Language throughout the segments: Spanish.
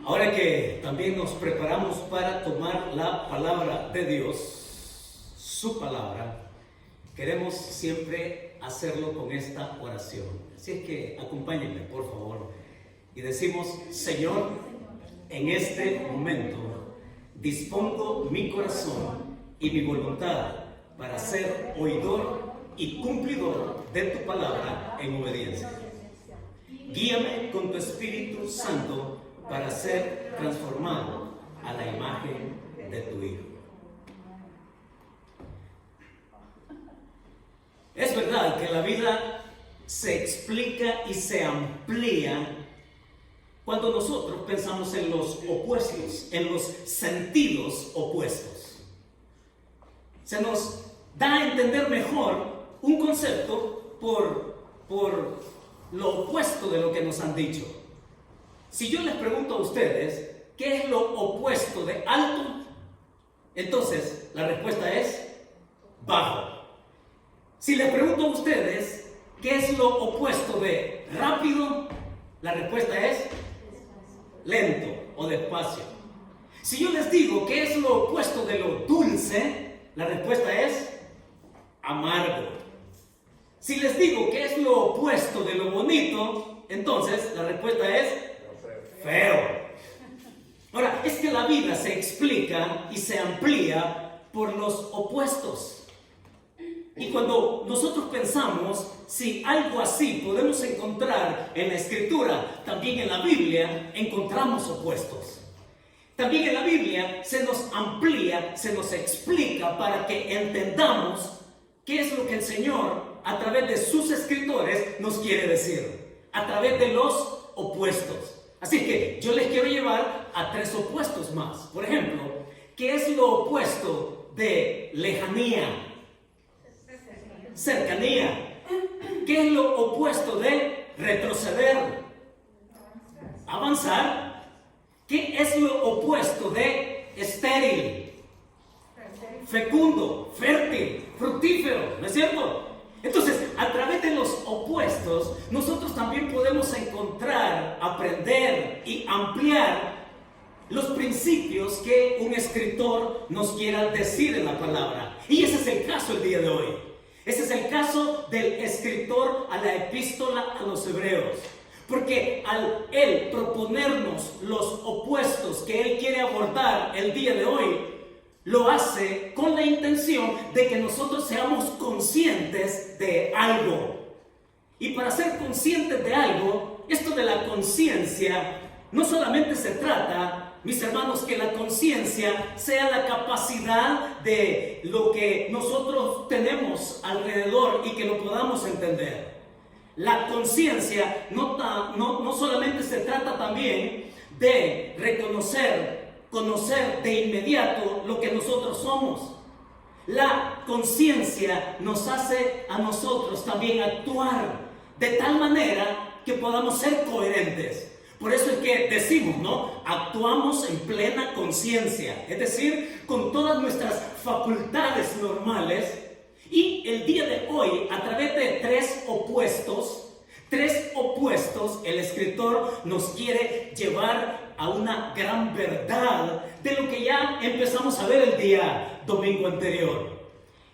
Ahora que también nos preparamos para tomar la palabra de Dios, su palabra, queremos siempre hacerlo con esta oración. Así es que acompáñenme, por favor, y decimos: Señor, en este momento dispongo mi corazón y mi voluntad para ser oidor y cumplidor de tu palabra en obediencia. Guíame con tu Espíritu Santo para ser transformado a la imagen de tu Hijo. Es verdad que la vida se explica y se amplía cuando nosotros pensamos en los opuestos, en los sentidos opuestos. Se nos da a entender mejor un concepto por lo opuesto de lo que nos han dicho. Si yo les pregunto a ustedes, ¿qué es lo opuesto de alto? Entonces, la respuesta es bajo. Si les pregunto a ustedes, ¿qué es lo opuesto de rápido? La respuesta es lento o despacio. Si yo les digo, ¿qué es lo opuesto de lo dulce? La respuesta es amargo. Si les digo, ¿qué es lo opuesto de lo bonito? Entonces, la respuesta es feo. Ahora, es que la vida se explica y se amplía por los opuestos. Y cuando nosotros pensamos si algo así podemos encontrar en la Escritura, también en la Biblia encontramos opuestos. También en la Biblia se nos amplía, se nos explica para que entendamos qué es lo que el Señor, a través de sus escritores, nos quiere decir, a través de los opuestos. Así que yo les quiero llevar a tres opuestos más. Por ejemplo, ¿qué es lo opuesto de lejanía? Cercanía. ¿Qué es lo opuesto de retroceder? Avanzar. ¿Qué es lo opuesto de estéril? Fecundo, fértil, fructífero, ¿no es cierto? Entonces, a través de los opuestos, nosotros también podemos encontrar, aprender y ampliar los principios que un escritor nos quiera decir en la palabra. Y ese es el caso el día de hoy. Ese es el caso del escritor a la epístola a los hebreos. Porque al él proponernos los opuestos que él quiere abordar el día de hoy, lo hace con la intención de que nosotros seamos conscientes de algo. Y para ser conscientes de algo, esto de la conciencia, no solamente se trata, mis hermanos, que la conciencia sea la capacidad de lo que nosotros tenemos alrededor y que lo podamos entender. La conciencia no solamente se trata también de conocer de inmediato lo que nosotros somos. La conciencia nos hace a nosotros también actuar de tal manera que podamos ser coherentes. Por eso es que decimos, ¿no? Actuamos en plena conciencia, es decir, con todas nuestras facultades normales. Y el día de hoy, a través de tres opuestos, el escritor nos quiere llevar a una gran verdad de lo que ya empezamos a ver el día domingo anterior.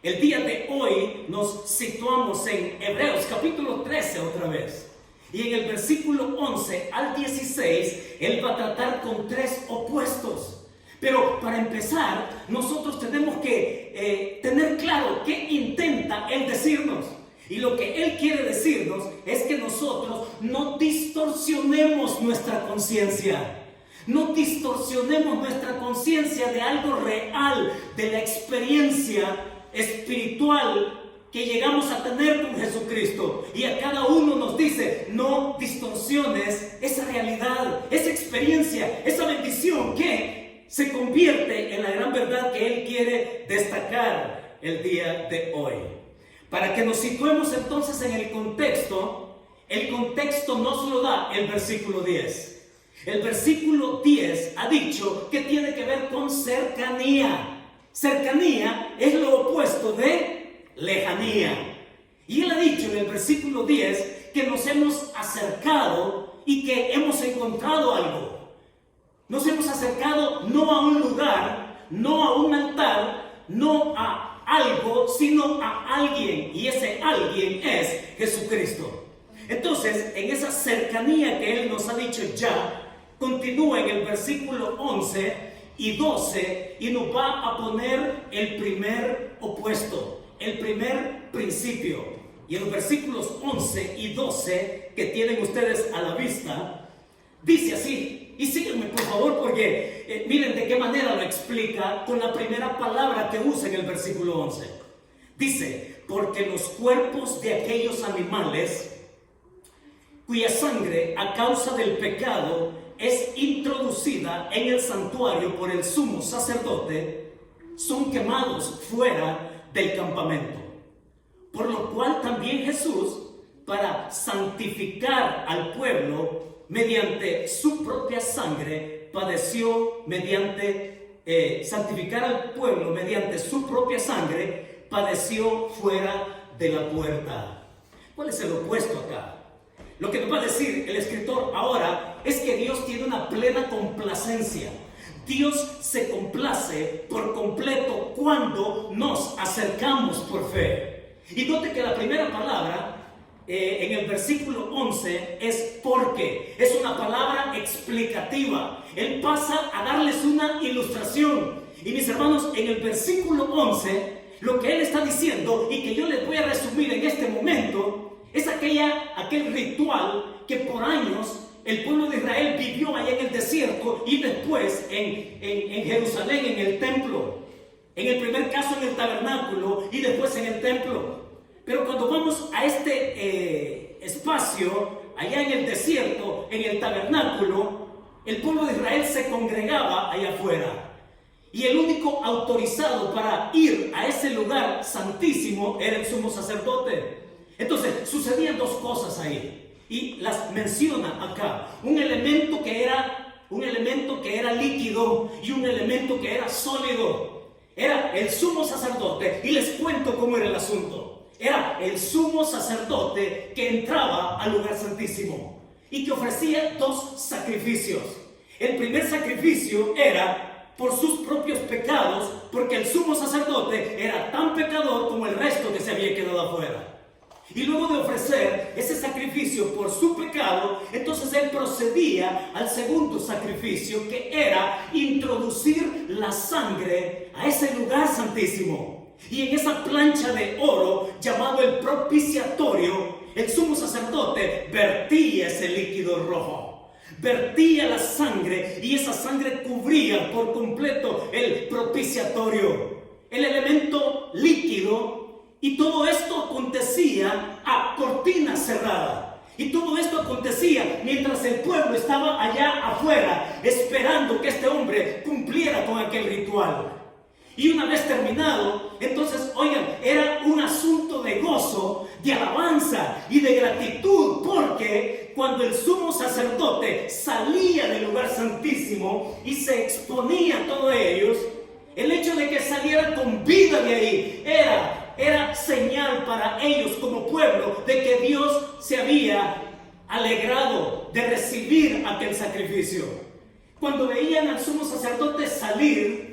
El día de hoy nos situamos en Hebreos capítulo 13 otra vez. Y en el versículo 11 al 16, él va a tratar con tres opuestos. Pero para empezar, nosotros tenemos que tener claro qué intenta él decirnos. Y lo que él quiere decirnos es que nosotros no distorsionemos nuestra conciencia. No distorsionemos nuestra conciencia de algo real, de la experiencia espiritual que llegamos a tener con Jesucristo. Y a cada uno nos dice: no distorsiones esa realidad, esa experiencia, esa bendición que se convierte en la gran verdad que él quiere destacar el día de hoy. Para que nos situemos entonces en el contexto nos lo da el versículo 10. El versículo 10 ha dicho que tiene que ver con cercanía. Cercanía es lo opuesto de lejanía. Y él ha dicho en el versículo 10 que nos hemos acercado y que hemos encontrado algo. Nos hemos acercado no a un lugar, no a un altar, no a algo, sino a alguien. Y ese alguien es Jesucristo. Entonces, en esa cercanía que Él nos ha dicho ya, continúa en el versículo 11 y 12 y nos va a poner el primer opuesto, el primer principio. Y en los versículos 11 y 12 que tienen ustedes a la vista, dice así, y síganme por favor porque miren de qué manera lo explica con la primera palabra que usa en el versículo 11. Dice, porque los cuerpos de aquellos animales cuya sangre a causa del pecado es introducida en el santuario por el sumo sacerdote, son quemados fuera del campamento. Por lo cual también Jesús, para santificar al pueblo mediante su propia sangre, santificar al pueblo mediante su propia sangre, padeció fuera de la puerta. ¿Cuál es el opuesto acá? Lo que nos va a decir el escritor ahora es que Dios tiene una plena complacencia. Dios se complace por completo cuando nos acercamos por fe. Y note que la primera palabra en el versículo 11 es porque. Es una palabra explicativa. Él pasa a darles una ilustración. Y mis hermanos, en el versículo 11, lo que Él está diciendo y que yo les voy a resumir en este momento es aquel ritual que por años el pueblo de Israel vivió allá en el desierto y después en Jerusalén, en el templo. En el primer caso en el tabernáculo y después en el templo. Pero cuando vamos a este espacio, allá en el desierto, en el tabernáculo, el pueblo de Israel se congregaba allá afuera. Y el único autorizado para ir a ese lugar santísimo era el sumo sacerdote. Entonces, sucedían dos cosas ahí, y las menciona acá. Un elemento que era líquido y un elemento que era sólido. Era el sumo sacerdote, y les cuento cómo era el asunto. Era el sumo sacerdote que entraba al lugar santísimo y que ofrecía dos sacrificios. El primer sacrificio era por sus propios pecados, porque el sumo sacerdote era tan pecador como el resto que se había quedado afuera. Y luego de ofrecer ese sacrificio por su pecado, entonces él procedía al segundo sacrificio, que era introducir la sangre a ese lugar santísimo. Y en esa plancha de oro llamado el propiciatorio, el sumo sacerdote vertía ese líquido rojo. Vertía la sangre y esa sangre cubría por completo el propiciatorio, el elemento líquido. Y todo esto acontecía a cortina cerrada. Y todo esto acontecía mientras el pueblo estaba allá afuera, esperando que este hombre cumpliera con aquel ritual. Y una vez terminado, entonces, oigan, era un asunto de gozo, de alabanza y de gratitud, porque cuando el sumo sacerdote salía del lugar santísimo y se exponía a todos ellos, el hecho de que saliera con vida de ahí era señal para ellos como pueblo de que Dios se había alegrado de recibir aquel sacrificio. Cuando veían al sumo sacerdote salir,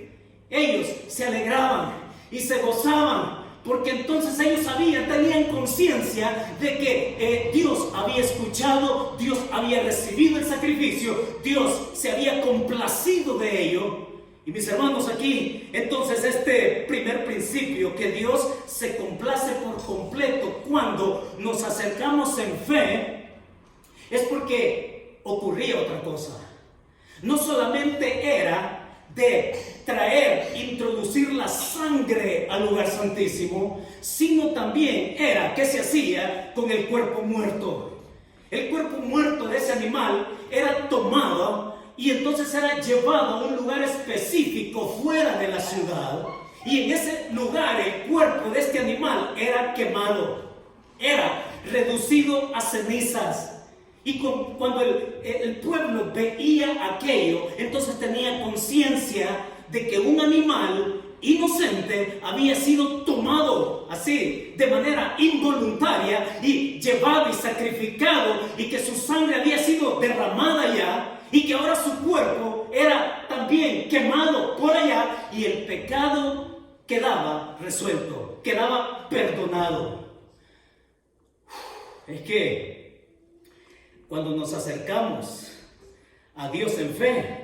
ellos se alegraban y se gozaban, porque entonces ellos tenían conciencia de que Dios había escuchado, Dios había recibido el sacrificio, Dios se había complacido de ello. Y mis hermanos, aquí entonces este primer principio, que Dios se complace por completo cuando nos acercamos en fe, es porque ocurría otra cosa. No solamente era de introducir la sangre al lugar santísimo, sino también era que se hacía con el cuerpo muerto. El cuerpo muerto de ese animal era tomado y entonces era llevado a un lugar específico fuera de la ciudad, y en ese lugar el cuerpo de este animal era quemado, era reducido a cenizas. Y cuando el pueblo veía aquello, entonces tenía conciencia de que un animal inocente había sido tomado así, de manera involuntaria, y llevado y sacrificado, y que su sangre había sido derramada ya, y que ahora su cuerpo era resuelto, quedaba perdonado. Es que cuando nos acercamos a Dios en fe,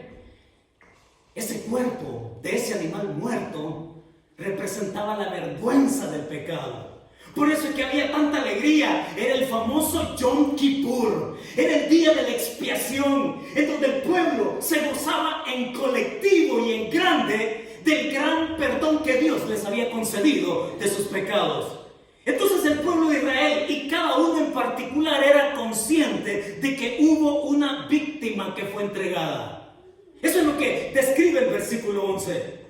ese cuerpo de ese animal muerto representaba la vergüenza del pecado. Por eso es que había tanta alegría. Era el famoso Yom Kippur. Era el día de la expiación, en donde el pueblo se gozaba en colectivo y en grande del gran perdón que Dios les había concedido de sus pecados. Entonces el pueblo de Israel, y cada uno en particular, era consciente de que hubo una víctima que fue entregada. Eso es lo que describe el versículo 11.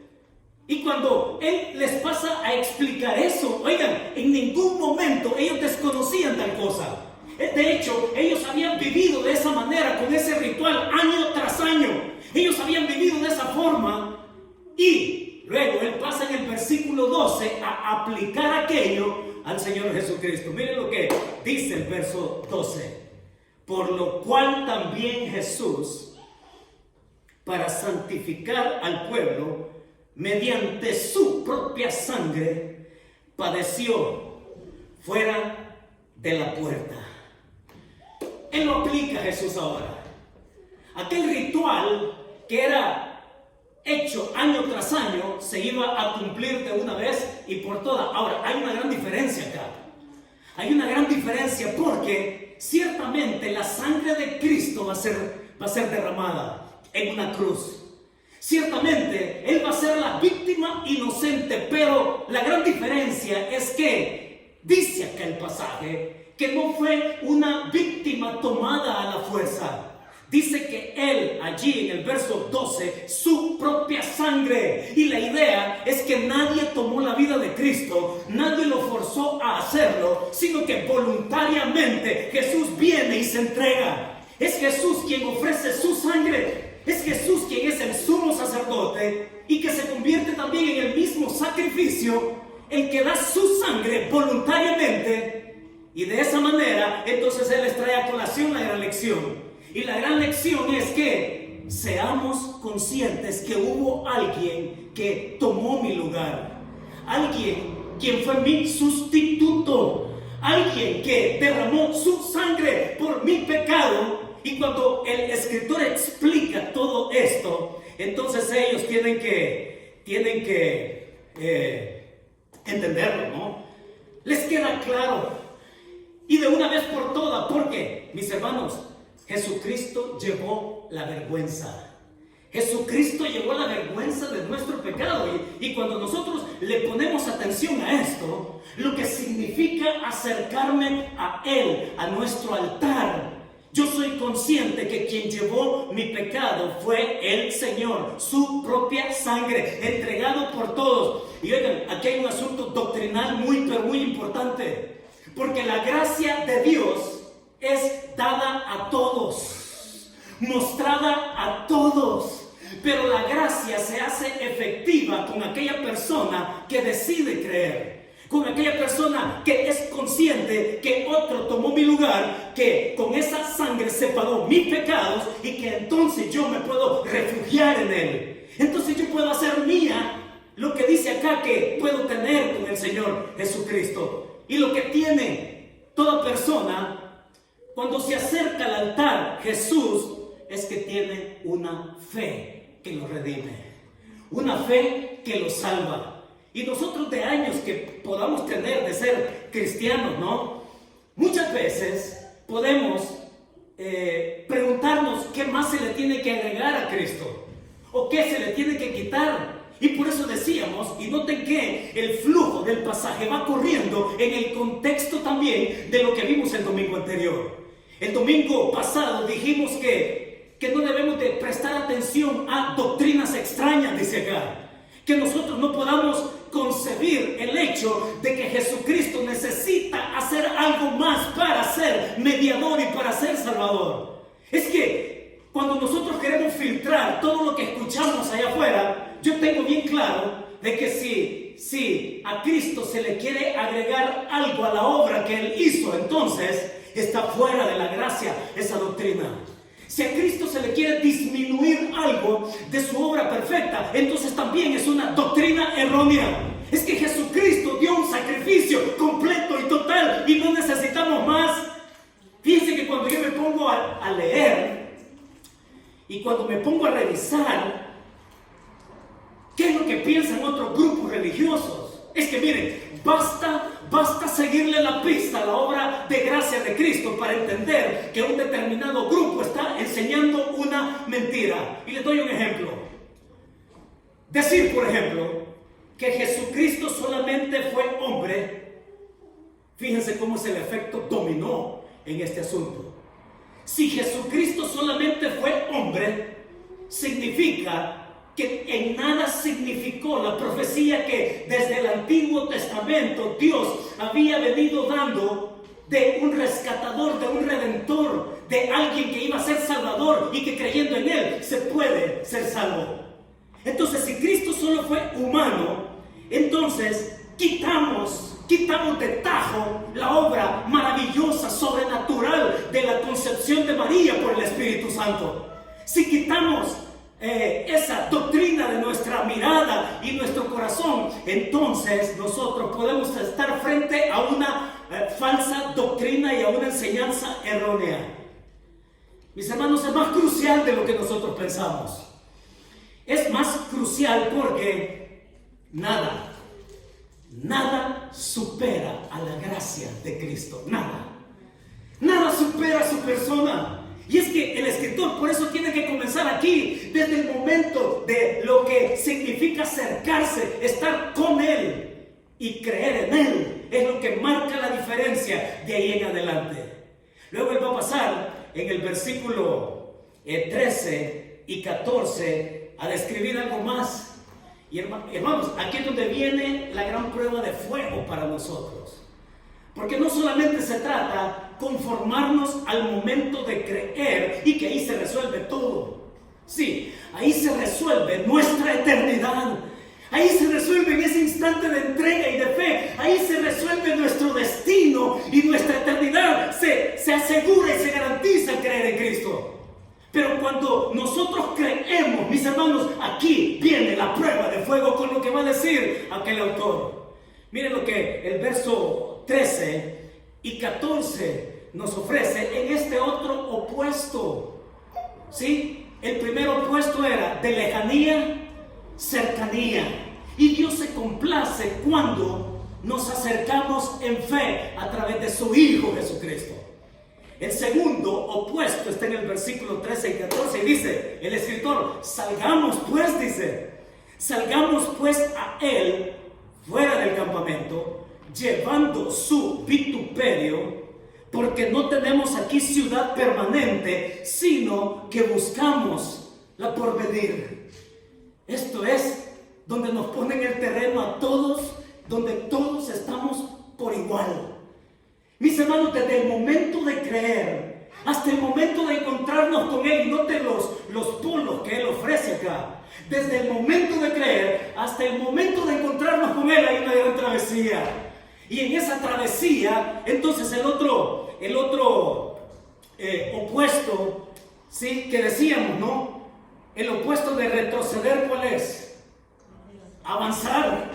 Y cuando Él les pasa a explicar eso, oigan, en ningún momento ellos desconocían tal cosa. De hecho, ellos habían vivido de esa manera, con ese ritual, año tras año. Ellos habían vivido de esa forma. Y luego Él pasa en el versículo 12 a aplicar aquello al Señor Jesucristo. Miren lo que dice el verso 12. Por lo cual también Jesús, para santificar al pueblo, mediante su propia sangre, padeció fuera de la puerta. Él lo aplica, Jesús, ahora. Aquel ritual que era hecho año tras año se iba a cumplir de una vez y por todas. Ahora, hay una gran diferencia acá. Hay una gran diferencia porque ciertamente la sangre de Cristo va a ser derramada en una cruz. Ciertamente, Él va a ser la víctima inocente, pero la gran diferencia es que dice acá el pasaje que no fue una víctima tomada a la fuerza. Dice que Él, allí en el verso 12, su propia sangre. Y la idea es que nadie tomó la vida de Cristo, nadie lo forzó a hacerlo, sino que voluntariamente Jesús viene y se entrega. Es Jesús quien ofrece su sangre. Es Jesús quien es el sumo sacerdote y que se convierte también en el mismo sacrificio, el que da su sangre voluntariamente. Y de esa manera, entonces Él les trae a colación la gran lección. Y la gran lección es que seamos conscientes que hubo alguien que tomó mi lugar. Alguien quien fue mi sustituto. Alguien que derramó su sangre por mi pecado. Y cuando el escritor explica todo esto, entonces ellos tienen que entenderlo, ¿no? Les queda claro. Y de una vez por todas, porque, mis hermanos, Jesucristo llevó la vergüenza. Jesucristo llevó la vergüenza de nuestro pecado. Y cuando nosotros le ponemos atención a esto, lo que significa acercarme a Él, a nuestro altar, yo soy consciente que quien llevó mi pecado fue el Señor, su propia sangre, entregado por todos. Y oigan, aquí hay un asunto doctrinal pero muy importante, porque la gracia de Dios es dada a todos, mostrada a todos, pero la gracia se hace efectiva con aquella persona que decide creer. Con aquella persona que es consciente que otro tomó mi lugar, que con esa sangre se pagó mis pecados y que entonces yo me puedo refugiar en Él. Entonces yo puedo hacer mía lo que dice acá que puedo tener con el Señor Jesucristo. Y lo que tiene toda persona cuando se acerca al altar Jesús es que tiene una fe que lo redime, una fe que lo salva. Y nosotros de años que podamos tener de ser cristianos, ¿no? Muchas veces podemos preguntarnos qué más se le tiene que agregar a Cristo o qué se le tiene que quitar. Y por eso decíamos, y noten que el flujo del pasaje va corriendo en el contexto también de lo que vimos el domingo anterior. El domingo pasado dijimos que no debemos de prestar atención a doctrinas extrañas, dice acá. Que nosotros no podamos concebir el hecho de que Jesucristo necesita hacer algo más para ser mediador y para ser salvador. Es que cuando nosotros queremos filtrar todo lo que escuchamos allá afuera, yo tengo bien claro de que si a Cristo se le quiere agregar algo a la obra que Él hizo, entonces está fuera de la gracia esa doctrina. Si a Cristo se le quiere disminuir algo de su obra perfecta, entonces también es una doctrina errónea. Es que Jesucristo dio un sacrificio completo y total y no necesitamos más. Fíjense que cuando yo me pongo a leer y cuando me pongo a revisar qué es lo que piensan otros grupos religiosos, es que miren, basta seguirle la pista a la obra de gracia de Cristo para entender que un determinado grupo está enseñando una mentira. Y les doy un ejemplo. Decir, por ejemplo, que Jesucristo solamente fue hombre. Fíjense cómo es el efecto dominó en este asunto. Si Jesucristo solamente fue hombre, significa que en nada significó la profecía que desde el Antiguo Testamento Dios había venido dando de un rescatador, de un redentor, de alguien que iba a ser salvador y que creyendo en él se puede ser salvo. Entonces, si Cristo solo fue humano, entonces quitamos de tajo la obra maravillosa, sobrenatural de la concepción de María por el Espíritu Santo. Si quitamos esa doctrina de nuestra mirada y nuestro corazón, entonces nosotros podemos estar frente a una falsa doctrina y a una enseñanza errónea. Mis hermanos, es más crucial de lo que nosotros pensamos. Es más crucial porque nada supera a la gracia de Cristo. Nada supera a su persona. Y es que el escritor por eso tiene que comenzar aquí, desde el momento de lo que significa acercarse, estar con Él y creer en Él. Es lo que marca la diferencia de ahí en adelante. Luego Él va a pasar en el versículo 13 y 14 a describir algo más. Y hermanos, aquí es donde viene la gran prueba de fuego para nosotros. Porque no solamente se trata de conformarnos al momento de creer y que ahí se resuelve todo. Sí, ahí se resuelve nuestra eternidad. Ahí se resuelve en ese instante de entrega y de fe. Ahí se resuelve nuestro destino y nuestra eternidad. Se asegura y se garantiza el creer en Cristo. Pero cuando nosotros creemos, mis hermanos, aquí viene la prueba de fuego con lo que va a decir aquel autor. Miren lo que el verso 13 y 14 nos ofrece en este otro opuesto. ¿Sí? El primer opuesto era de lejanía, cercanía. Y Dios se complace cuando nos acercamos en fe a través de su Hijo Jesucristo. El segundo opuesto está en el versículo 13 y 14 y dice el escritor, salgamos pues a Él fuera del campamento, llevando su vituperio, porque no tenemos aquí ciudad permanente, sino que buscamos la porvenir. Esto es donde nos ponen el terreno a todos, donde todos estamos por igual. Mis hermanos, desde el momento de creer hasta el momento de encontrarnos con Él, y noten los polos que Él ofrece acá. Desde el momento de creer hasta el momento de encontrarnos con Él hay una gran travesía. Y en esa travesía, entonces el otro opuesto, ¿sí? Que decíamos, ¿no? El opuesto de retroceder, ¿cuál es? Avanzar.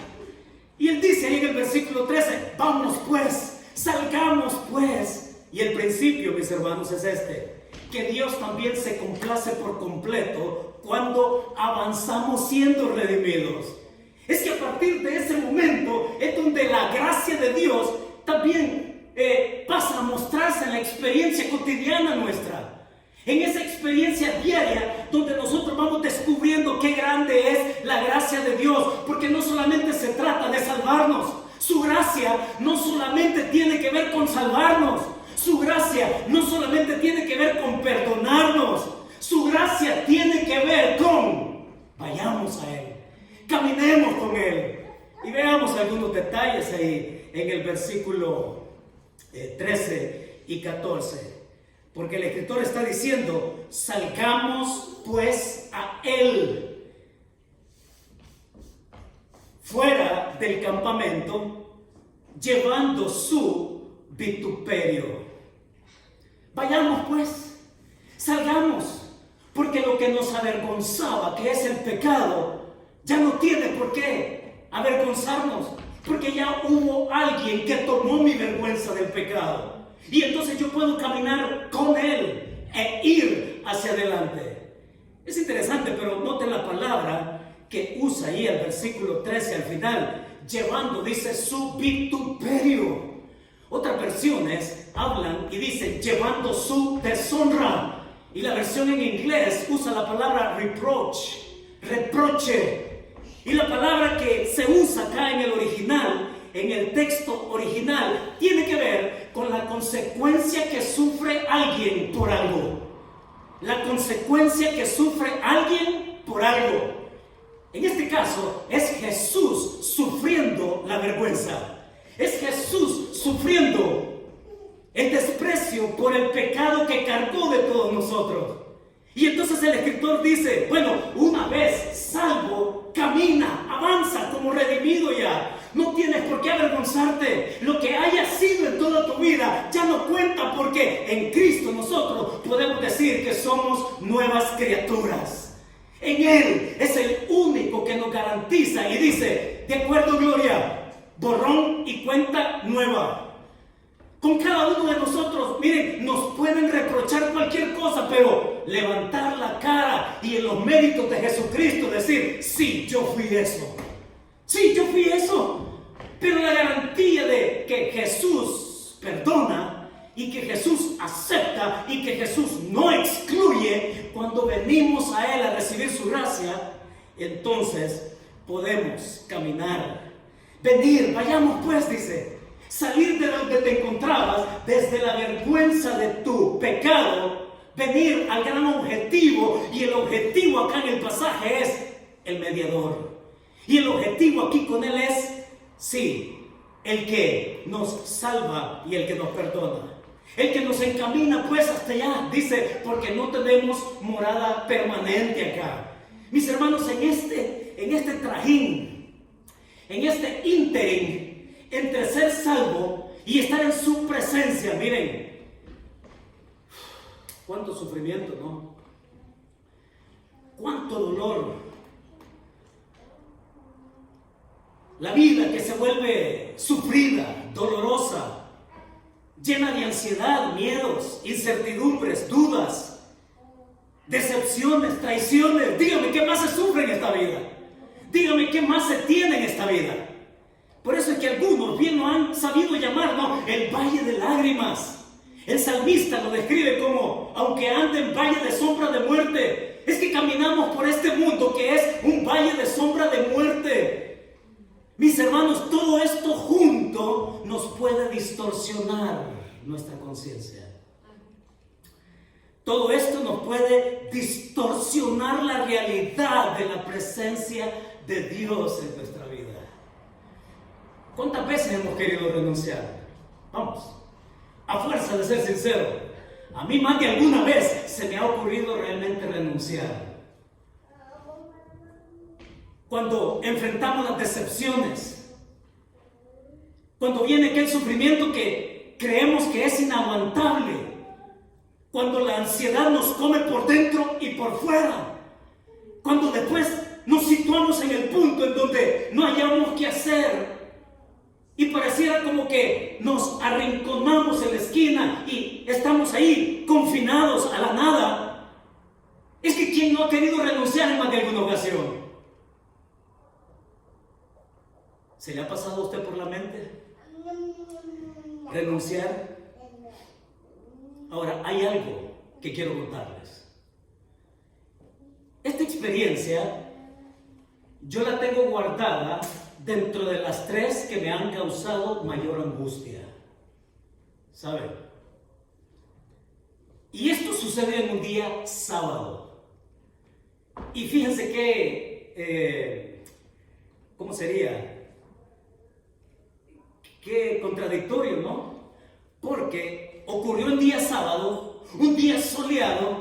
Y Él dice ahí en el versículo 13, vamos pues. Salgamos pues. Y el principio, mis hermanos, es que Dios también se complace por completo cuando avanzamos siendo redimidos. Es que a partir de ese momento es donde la gracia de Dios también pasa a mostrarse en la experiencia cotidiana nuestra. En esa experiencia diaria donde nosotros vamos descubriendo qué grande es la gracia de Dios, porque no solamente se trata de salvarnos. Su gracia no solamente tiene que ver con salvarnos. Su gracia no solamente tiene que ver con perdonarnos. Su gracia tiene que ver con vayamos a Él, caminemos con Él. Y veamos algunos detalles ahí en el versículo 13 y 14. Porque el escritor está diciendo, salgamos pues a Él. Fuera del campamento, llevando su vituperio. Vayamos pues, salgamos, porque lo que nos avergonzaba, que es el pecado, ya no tiene por qué avergonzarnos, porque ya hubo alguien que tomó mi vergüenza del pecado. Y entonces yo puedo caminar con Él e ir hacia adelante. Es interesante, pero noten la palabra que usa ahí el versículo 13 al final. Llevando, dice, su vituperio. Otras versiones hablan y dicen llevando su deshonra. Y la versión en inglés usa la palabra reproach, reproche. Y la palabra que se usa acá en el original, en el texto original, tiene que ver con la consecuencia que sufre alguien por algo. La consecuencia que sufre alguien por algo. En este caso es Jesús sufriendo la vergüenza. Es Jesús sufriendo el desprecio por el pecado que cargó de todos nosotros. Y entonces el escritor dice, bueno, una vez salvo, camina, avanza como redimido ya. No tienes por qué avergonzarte. Lo que haya sido en toda tu vida ya no cuenta, porque en Cristo nosotros podemos decir que somos nuevas criaturas. En Él es el único que nos garantiza y dice, de acuerdo, Gloria, borrón y cuenta nueva. Con cada uno de nosotros, miren, nos pueden reprochar cualquier cosa, pero levantar la cara y en los méritos de Jesucristo decir, sí, yo fui eso. Sí, yo fui eso. Pero la garantía de que Jesús perdona y que Jesús acepta y que Jesús no excluye, cuando venimos a Él a recibir su gracia, entonces podemos caminar. Venir, vayamos pues, dice. Salir de donde te encontrabas, desde la vergüenza de tu pecado, venir al gran objetivo. Y el objetivo acá en el pasaje es el mediador. Y el objetivo aquí con Él es, sí, el que nos salva y el que nos perdona. El que nos encamina pues hasta allá, dice, porque no tenemos morada permanente acá. Mis hermanos, en este trajín, en este ínterin, entre ser salvo y estar en su presencia, miren, cuánto sufrimiento, ¿no? Cuánto dolor. La vida que se vuelve sufrida, dolorosa, llena de ansiedad, miedos, incertidumbres, dudas, decepciones, traiciones. Dígame, ¿qué más se sufre en esta vida? Dígame, ¿qué más se tiene en esta vida? Por eso es que algunos bien lo han sabido llamar, ¿no?, el valle de lágrimas. El salmista lo describe como, aunque ande en valle de sombra de muerte. Es que caminamos por este mundo que es un valle de sombra de muerte. Mis hermanos, todo esto junto nos puede distorsionar nuestra conciencia. Todo esto nos puede distorsionar la realidad de la presencia de Dios en nuestra vida. ¿Cuántas veces hemos querido renunciar? Vamos, a fuerza de ser sincero, a mí más de alguna vez se me ha ocurrido realmente renunciar. Cuando enfrentamos las decepciones, cuando viene aquel sufrimiento que creemos que es inaguantable, cuando la ansiedad nos come por dentro y por fuera, cuando después nos situamos en el punto en donde no hayamos qué hacer y pareciera como que nos arrinconamos en la esquina y estamos ahí confinados a la nada. Es que ¿quién no ha querido renunciar en más de alguna ocasión? ¿Se le ha pasado a usted por la mente renunciar? Ahora, hay algo que quiero contarles. Esta experiencia yo la tengo guardada dentro de las 3 que me han causado mayor angustia. ¿Saben? Y esto sucedió en un día sábado. Y fíjense que, ¿cómo sería? Qué contradictorio, ¿no? Porque ocurrió el día sábado, un día soleado,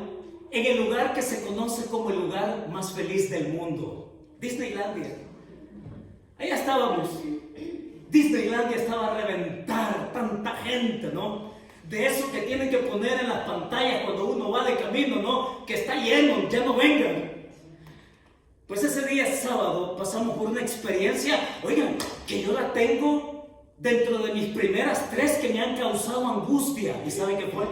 en el lugar que se conoce como el lugar más feliz del mundo, Disneylandia. Allá estábamos. Disneylandia estaba a reventar, tanta gente, ¿no? De eso que tienen que poner en las pantallas cuando uno va de camino, ¿no? Que está lleno, ya no vengan. Pues ese día sábado pasamos por una experiencia, oigan, que yo la tengo dentro de mis primeras 3 que me han causado angustia. ¿Y saben qué fue?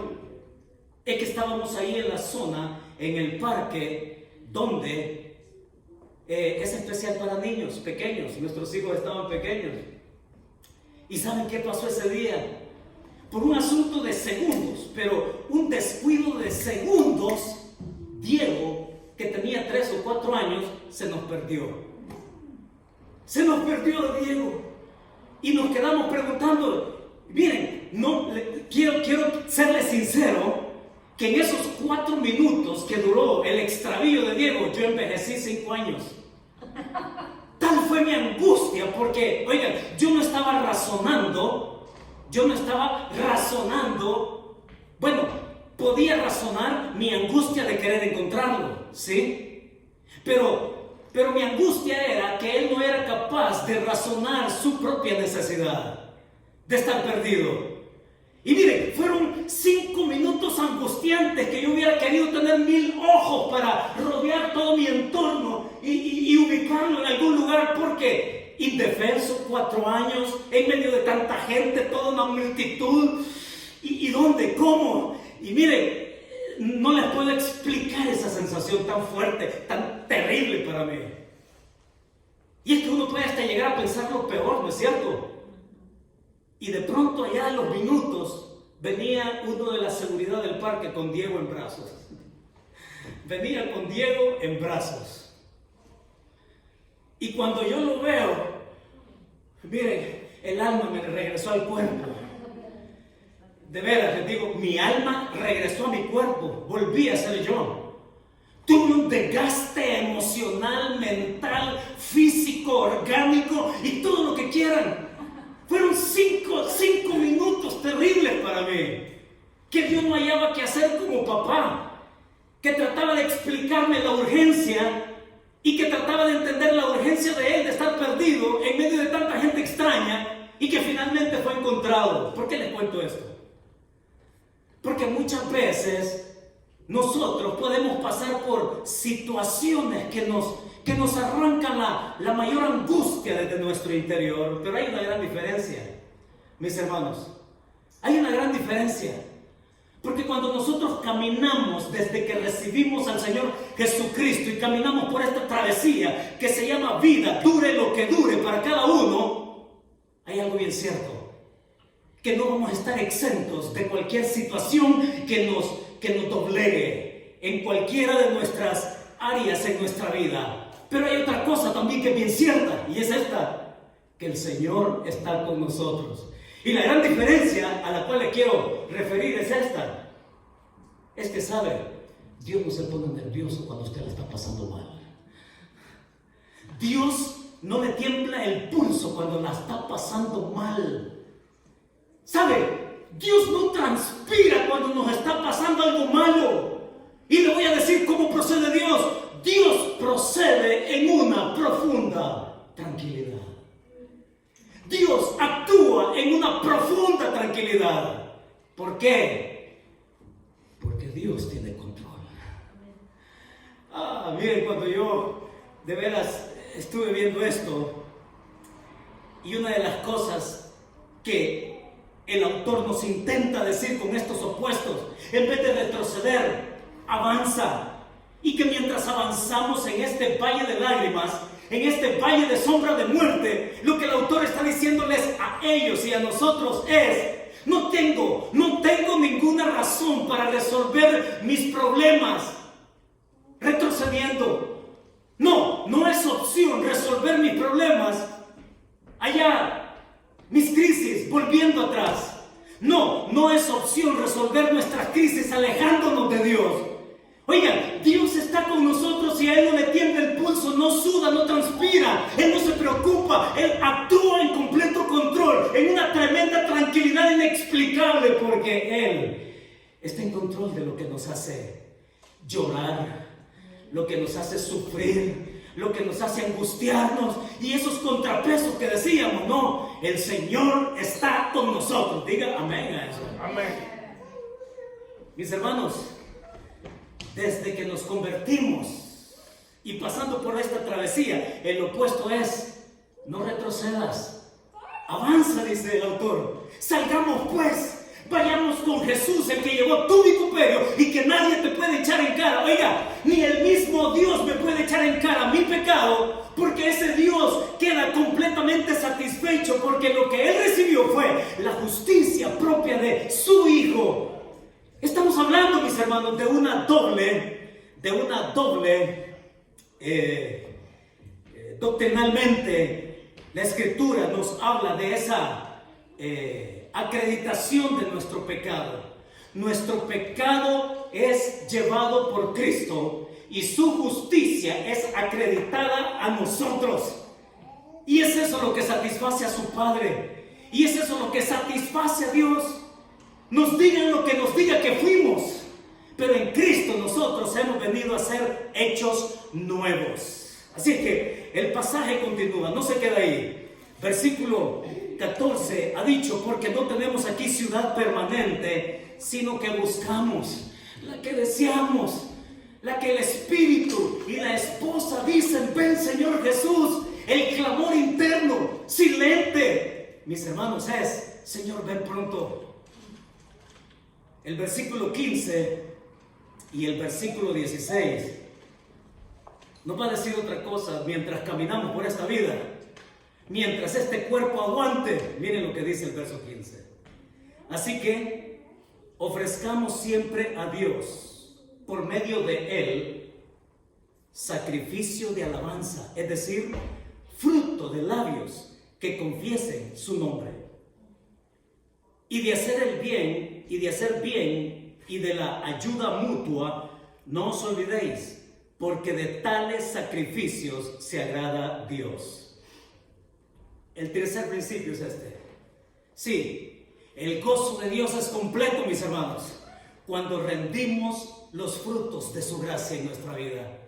Es que estábamos ahí en la zona, en el parque, donde es especial para niños pequeños. Nuestros hijos estaban pequeños. ¿Y saben qué pasó ese día? Por un asunto de segundos, pero un descuido de segundos, Diego, que tenía 3 o 4 años, se nos perdió. Se nos perdió Diego. Y nos quedamos preguntando. Miren, quiero serles sincero, que en esos 4 minutos que duró el extravío de Diego, yo envejecí 5 años. Tal fue mi angustia, porque, oigan, yo no estaba razonando. Bueno, podía razonar mi angustia de querer encontrarlo, ¿sí? Pero mi angustia era que él no era capaz de razonar su propia necesidad de estar perdido. Y miren, fueron 5 minutos angustiantes que yo hubiera querido tener 1000 ojos para rodear todo mi entorno y ubicarlo en algún lugar, porque indefenso, 4 años, en medio de tanta gente, toda una multitud. ¿Y dónde? ¿Cómo? Y miren, no les puedo explicar esa sensación tan fuerte, tan terrible para mí. Y es que uno puede hasta llegar a pensar lo peor, ¿no es cierto? Y de pronto, allá a los minutos, venía uno de la seguridad del parque con Diego en brazos. Venía con Diego en brazos. Y cuando yo lo veo, miren, el alma me regresó al cuerpo. De veras, les digo, mi alma regresó a mi cuerpo. Volví a ser yo. Tuve un desgaste emocional, mental, físico, orgánico y todo lo que quieran. Fueron 5 minutos terribles para mí, que yo no hallaba qué hacer como papá, que trataba de explicarme la urgencia y que trataba de entender la urgencia de él de estar perdido en medio de tanta gente extraña y que finalmente fue encontrado. ¿Por qué les cuento esto? Porque muchas veces nosotros podemos pasar por situaciones que nos arrancan la mayor angustia desde nuestro interior. Pero hay una gran diferencia, mis hermanos. Hay una gran diferencia. Porque cuando nosotros caminamos desde que recibimos al Señor Jesucristo y caminamos por esta travesía que se llama vida, dure lo que dure para cada uno, hay algo bien cierto. Que no vamos a estar exentos de cualquier situación que nos doblegue en cualquiera de nuestras áreas en nuestra vida. Pero hay otra cosa también que es bien cierta, y es esta, que el Señor está con nosotros. Y la gran diferencia a la cual le quiero referir es esta. Es que, ¿sabe? Dios no se pone nervioso cuando usted la está pasando mal. Dios no le tiembla el pulso cuando la está pasando mal. ¿Sabe? Dios no transpira cuando nos está pasando algo malo. Y le voy a decir cómo procede Dios. Dios procede en una profunda tranquilidad. Dios actúa en una profunda tranquilidad. ¿Por qué? Porque Dios tiene control. Miren, cuando yo de veras estuve viendo esto, y una de las cosas que el autor nos intenta decir con estos opuestos, en vez de retroceder, avanza. Y que mientras avanzamos en este valle de lágrimas, en este valle de sombra de muerte, lo que el autor está diciéndoles a ellos y a nosotros es: no tengo ninguna razón para resolver mis problemas retrocediendo. No es opción resolver mis problemas allá, mis crisis volviendo atrás. No es opción resolver nuestras crisis alejándonos de Dios. Oigan, Dios está con nosotros y a Él no le tiembla el pulso, no suda, no transpira, Él no se preocupa, Él actúa en completo control, en una tremenda tranquilidad inexplicable, porque Él está en control de lo que nos hace llorar, lo que nos hace sufrir, lo que nos hace angustiarnos y esos contrapesos que decíamos. No, el Señor está con nosotros. Diga amén a eso. Amén. Mis hermanos, desde que nos convertimos, y pasando por esta travesía, el opuesto es: no retrocedas, avanza, dice el autor. Salgamos pues, vayamos con Jesús, el que llevó tu vituperio y que nadie te puede echar en cara. Oiga, ni el mismo Dios me puede echar en cara mi pecado, porque ese Dios queda completamente satisfecho, porque lo que Él recibió fue la justicia propia de su Hijo. Estamos hablando, mis hermanos, de una doble, doctrinalmente, la Escritura nos habla de esa acreditación de nuestro pecado. Nuestro pecado es llevado por Cristo y su justicia es acreditada a nosotros. Y es eso lo que satisface a su Padre. Y es eso lo que satisface a Dios. Nos digan lo que nos diga que fuimos, pero en Cristo nosotros hemos venido a ser hechos nuevos. Así que el pasaje continúa, no se queda ahí. Versículo 14 ha dicho: porque no tenemos aquí ciudad permanente, sino que buscamos la que deseamos, la que el Espíritu y la esposa dicen: ven, Señor Jesús. El clamor interno, silente, mis hermanos, es: Señor, ven pronto. El versículo 15 y el versículo 16 no va a decir otra cosa mientras caminamos por esta vida, mientras este cuerpo aguante. Miren lo que dice el verso 15. Así que ofrezcamos siempre a Dios, por medio de Él, sacrificio de alabanza, es decir, fruto de labios que confiesen su nombre. Y de hacer el bien, y de hacer bien, y de la ayuda mutua, no os olvidéis, porque de tales sacrificios se agrada Dios. El tercer principio es este. Sí, el gozo de Dios es completo, mis hermanos, cuando rendimos los frutos de su gracia en nuestra vida.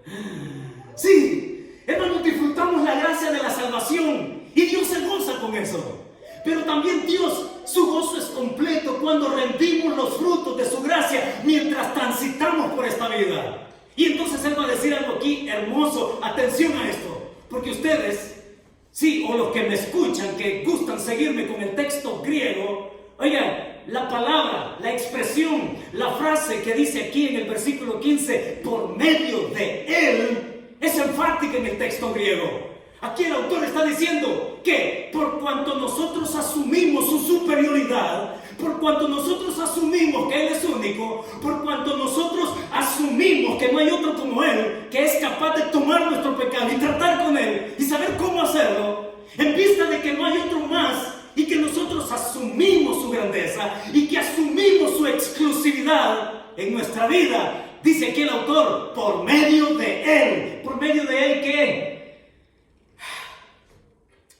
Sí, hermanos, disfrutamos la gracia de la salvación y Dios se goza con eso. Pero también Dios, su gozo es completo cuando rendimos los frutos de su gracia mientras transitamos por esta vida. Y entonces Él va a decir algo aquí hermoso. Atención a esto, porque ustedes, sí, o los que me escuchan, que gustan seguirme con el texto griego, oigan, la palabra, la expresión, la frase que dice aquí en el versículo 15, por medio de Él, es enfática en el texto griego. Aquí el autor está diciendo que por cuanto nosotros asumimos su superioridad, por cuanto nosotros asumimos que Él es único, por cuanto nosotros asumimos que no hay otro como Él, que es capaz de tomar nuestro pecado y tratar con Él y saber cómo hacerlo, en vista de que no hay otro más y que nosotros asumimos su grandeza y que asumimos su exclusividad en nuestra vida, dice aquí el autor, por medio de Él. ¿Por medio de Él qué?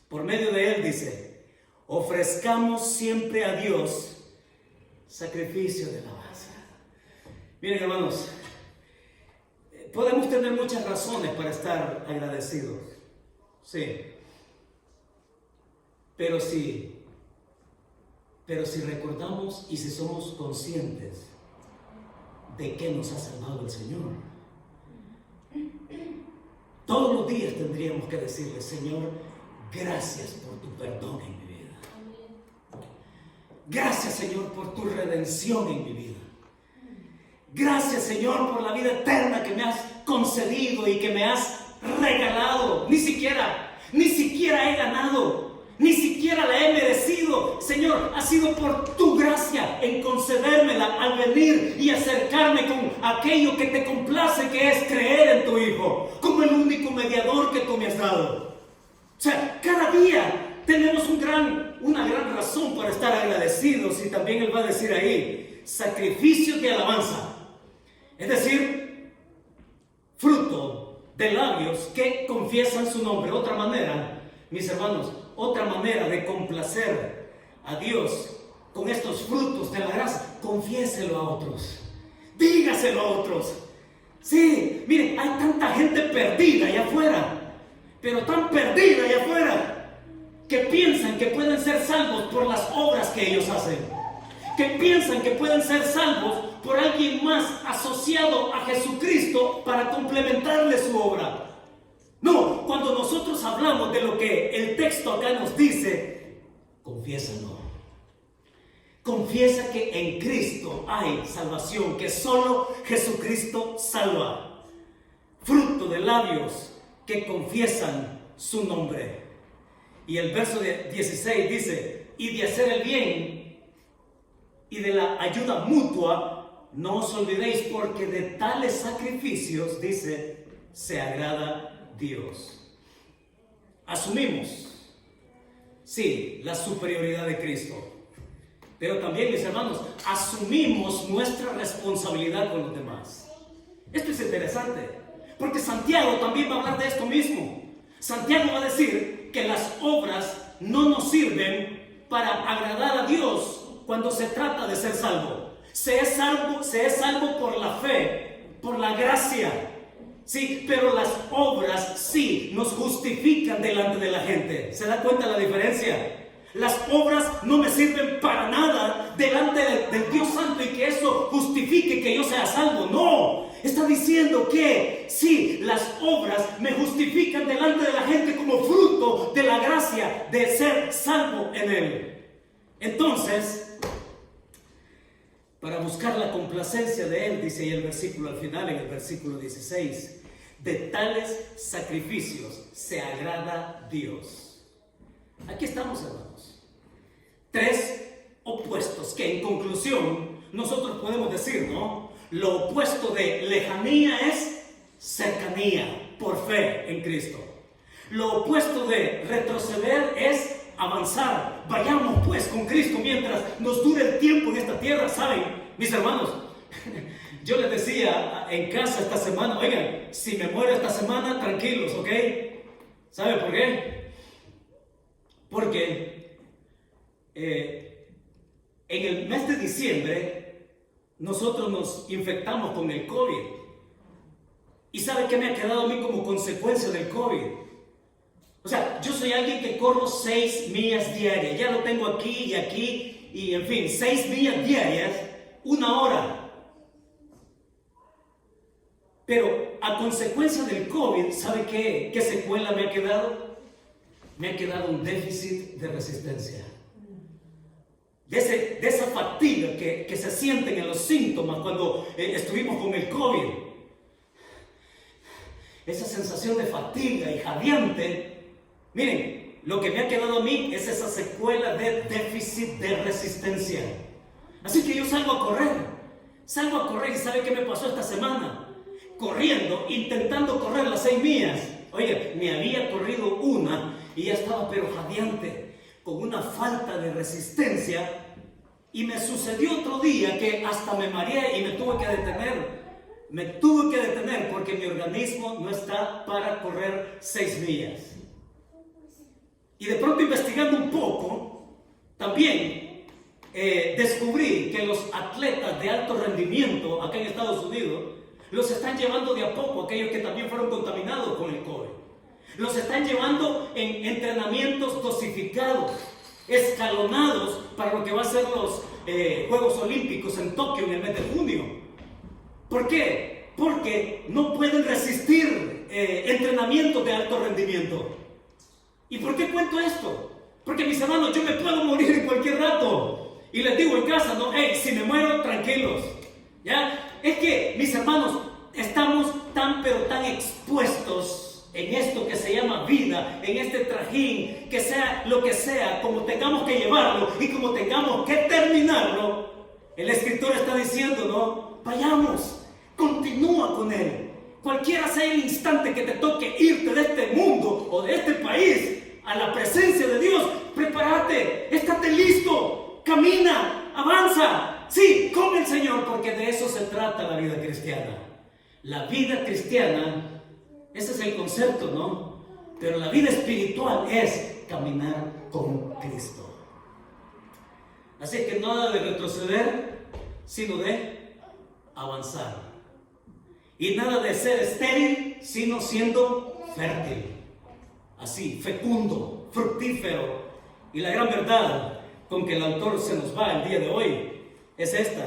Por medio de Él, dice, ofrezcamos siempre a Dios sacrificio de alabanza. Miren, hermanos, podemos tener muchas razones para estar agradecidos, sí, pero si recordamos y si somos conscientes de que nos ha salvado el Señor, todos los días tendríamos que decirle: Señor, gracias por tu perdón en mi vida. Gracias, Señor, por tu redención en mi vida. Gracias, Señor, por la vida eterna que me has concedido y que me has regalado. Ni siquiera he ganado, ni siquiera la he merecido. Señor, ha sido por tu gracia en concedérmela al venir y acercarme con aquello que te complace, que es creer en tu Hijo, como el único mediador que tú me has dado. O sea, cada día tenemos una gran razón para estar agradecidos. Y también Él va a decir ahí, sacrificio de alabanza. Es decir, fruto de labios que confiesan su nombre. Otra manera, mis hermanos, otra manera de complacer a Dios con estos frutos de la gracia: confiéselo a otros, dígaselo a otros. Sí, miren, hay tanta gente perdida allá afuera, pero tan perdida allá afuera, que piensan que pueden ser salvos por las obras que ellos hacen, que piensan que pueden ser salvos por alguien más asociado a Jesucristo para complementarle su obra. No, cuando nosotros hablamos de lo que el texto acá nos dice, confiésalo. Confiesa que en Cristo hay salvación, que solo Jesucristo salva. Fruto de labios que confiesan su nombre. Y el verso 16 dice, y de hacer el bien y de la ayuda mutua, no os olvidéis, porque de tales sacrificios, dice, se agrada Dios. Asumimos, sí, la superioridad de Cristo. Pero también, mis hermanos, asumimos nuestra responsabilidad con los demás. Esto es interesante, porque Santiago también va a hablar de esto mismo. Santiago va a decir que las obras no nos sirven para agradar a Dios cuando se trata de ser salvo. Se es salvo por la fe, por la gracia. Sí, pero las obras sí nos justifican delante de la gente. ¿Se da cuenta la diferencia? Las obras no me sirven para nada delante del Dios Santo y que eso justifique que yo sea salvo. No, está diciendo que sí, las obras me justifican delante de la gente como fruto de la gracia de ser salvo en Él. Entonces, para buscar la complacencia de Él, dice ahí el versículo al final, en el versículo 16, de tales sacrificios se agrada Dios. Aquí estamos, hermanos. Tres opuestos que en conclusión nosotros podemos decir, ¿no? Lo opuesto de lejanía es cercanía por fe en Cristo. Lo opuesto de retroceder es avanzar. Vayamos pues con Cristo mientras nos dure el tiempo en esta tierra. ¿Saben, mis hermanos? Yo les decía en casa esta semana, oigan, si me muero esta semana, tranquilos, ¿ok? ¿Sabe por qué? Porque en el mes de diciembre nosotros nos infectamos con el COVID. ¿Y sabe qué me ha quedado a mí como consecuencia del COVID? O sea, yo soy alguien que corro 6 millas diarias. Ya lo tengo aquí, y en fin, 6 millas diarias, 1 hora. Pero a consecuencia del COVID, ¿sabe qué secuela me ha quedado? Me ha quedado un déficit de resistencia. De esa fatiga que se sienten en los síntomas cuando estuvimos con el COVID. Esa sensación de fatiga y jadeante. Miren, lo que me ha quedado a mí es esa secuela de déficit de resistencia. Así que yo salgo a correr y ¿sabe qué me pasó esta semana? Corriendo, intentando correr las 6 millas. Oye, me había corrido una y ya estaba pero jadeante, con una falta de resistencia. Y me sucedió otro día que hasta me mareé y me tuve que detener. Me tuve que detener porque mi organismo no está para correr 6 millas. Y de pronto, investigando un poco, también descubrí que los atletas de alto rendimiento acá en Estados Unidos los están llevando de a poco, aquellos que también fueron contaminados con el COVID. Los están llevando en entrenamientos dosificados, escalonados para lo que va a ser los Juegos Olímpicos en Tokio en el mes de junio. ¿Por qué? Porque no pueden resistir entrenamientos de alto rendimiento. ¿Y por qué cuento esto? Porque, mis hermanos, yo me puedo morir en cualquier rato. Y les digo en casa, no, hey, si me muero, tranquilos. ¿Ya? Es que, mis hermanos, estamos tan pero tan expuestos en esto que se llama vida, en este trajín, que sea lo que sea, como tengamos que llevarlo y como tengamos que terminarlo. El escritor está diciendo, ¿no? Vayamos, continúa con él. Cualquiera sea el instante que te toque irte de este mundo o de este país a la presencia de Dios, prepárate, estate listo, camina, avanza. Sí, con el Señor, porque de eso se trata la vida cristiana. La vida cristiana, ese es el concepto, ¿no? Pero la vida espiritual es caminar con Cristo. Así que nada de retroceder, sino de avanzar. Y nada de ser estéril, sino siendo fértil. Así, fecundo, fructífero. Y la gran verdad con que el autor se nos va el día de hoy es esta.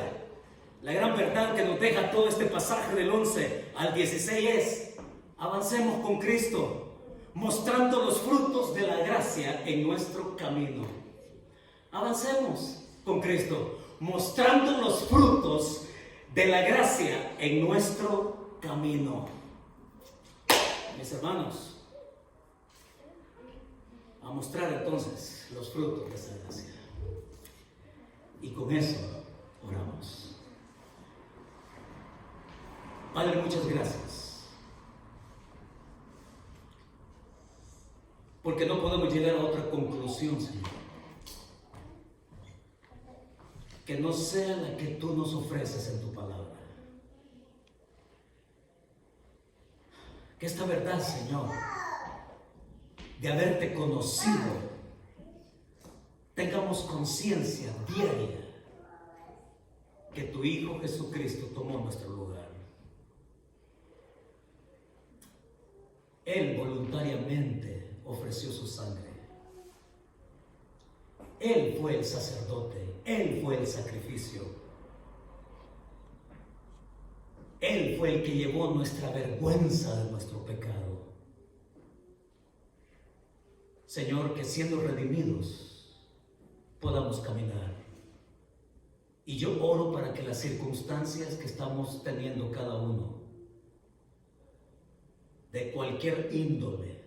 La gran verdad que nos deja todo este pasaje del 11 al 16 es: Avancemos con Cristo, mostrando los frutos de la gracia en nuestro camino. Avancemos con Cristo, mostrando los frutos de la gracia en nuestro camino. Mis hermanos, a mostrar entonces los frutos de esa gracia. Y con eso oramos. Padre, muchas gracias, porque no podemos llegar a otra conclusión, Señor, que no sea la que tú nos ofreces en tu palabra. Que esta verdad, Señor, de haberte conocido, tengamos conciencia diaria que tu Hijo Jesucristo tomó nuestro lugar. Él voluntariamente ofreció su sangre. Él fue el sacerdote, Él fue el sacrificio. Él fue el que llevó nuestra vergüenza de nuestro pecado. Señor, que siendo redimidos podamos caminar. Y yo oro para que las circunstancias que estamos teniendo cada uno, de cualquier índole,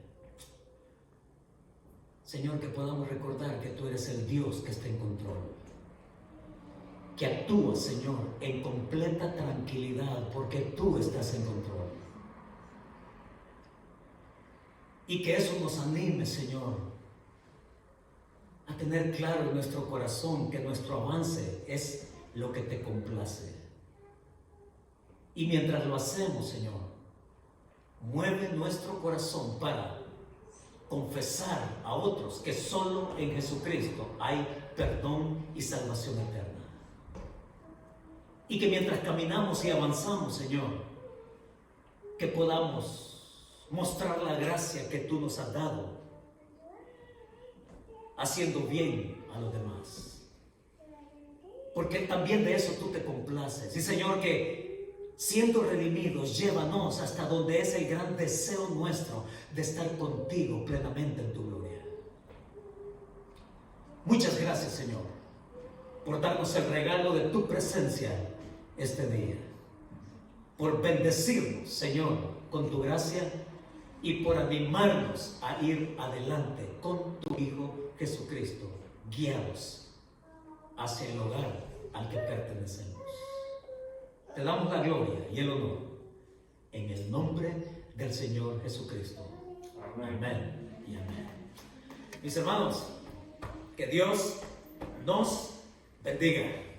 Señor, que podamos recordar que tú eres el Dios que está en control, que actúa, Señor, en completa tranquilidad, porque tú estás en control. Y que eso nos anime, Señor, a tener claro en nuestro corazón que nuestro avance es lo que te complace. Y mientras lo hacemos, Señor, mueve nuestro corazón para confesar a otros que solo en Jesucristo hay perdón y salvación eterna. Y que mientras caminamos y avanzamos, Señor, que podamos mostrar la gracia que tú nos has dado, haciendo bien a los demás. Porque también de eso tú te complaces. Y Señor, que siendo redimidos, llévanos hasta donde es el gran deseo nuestro de estar contigo plenamente en tu gloria. Muchas gracias, Señor, por darnos el regalo de tu presencia este día, por bendecirnos, Señor, con tu gracia y por animarnos a ir adelante con tu Hijo Jesucristo, guiados hacia el hogar al que pertenecemos. Te damos la gloria y el honor en el nombre del Señor Jesucristo. Amén y amén. Mis hermanos, que Dios nos bendiga.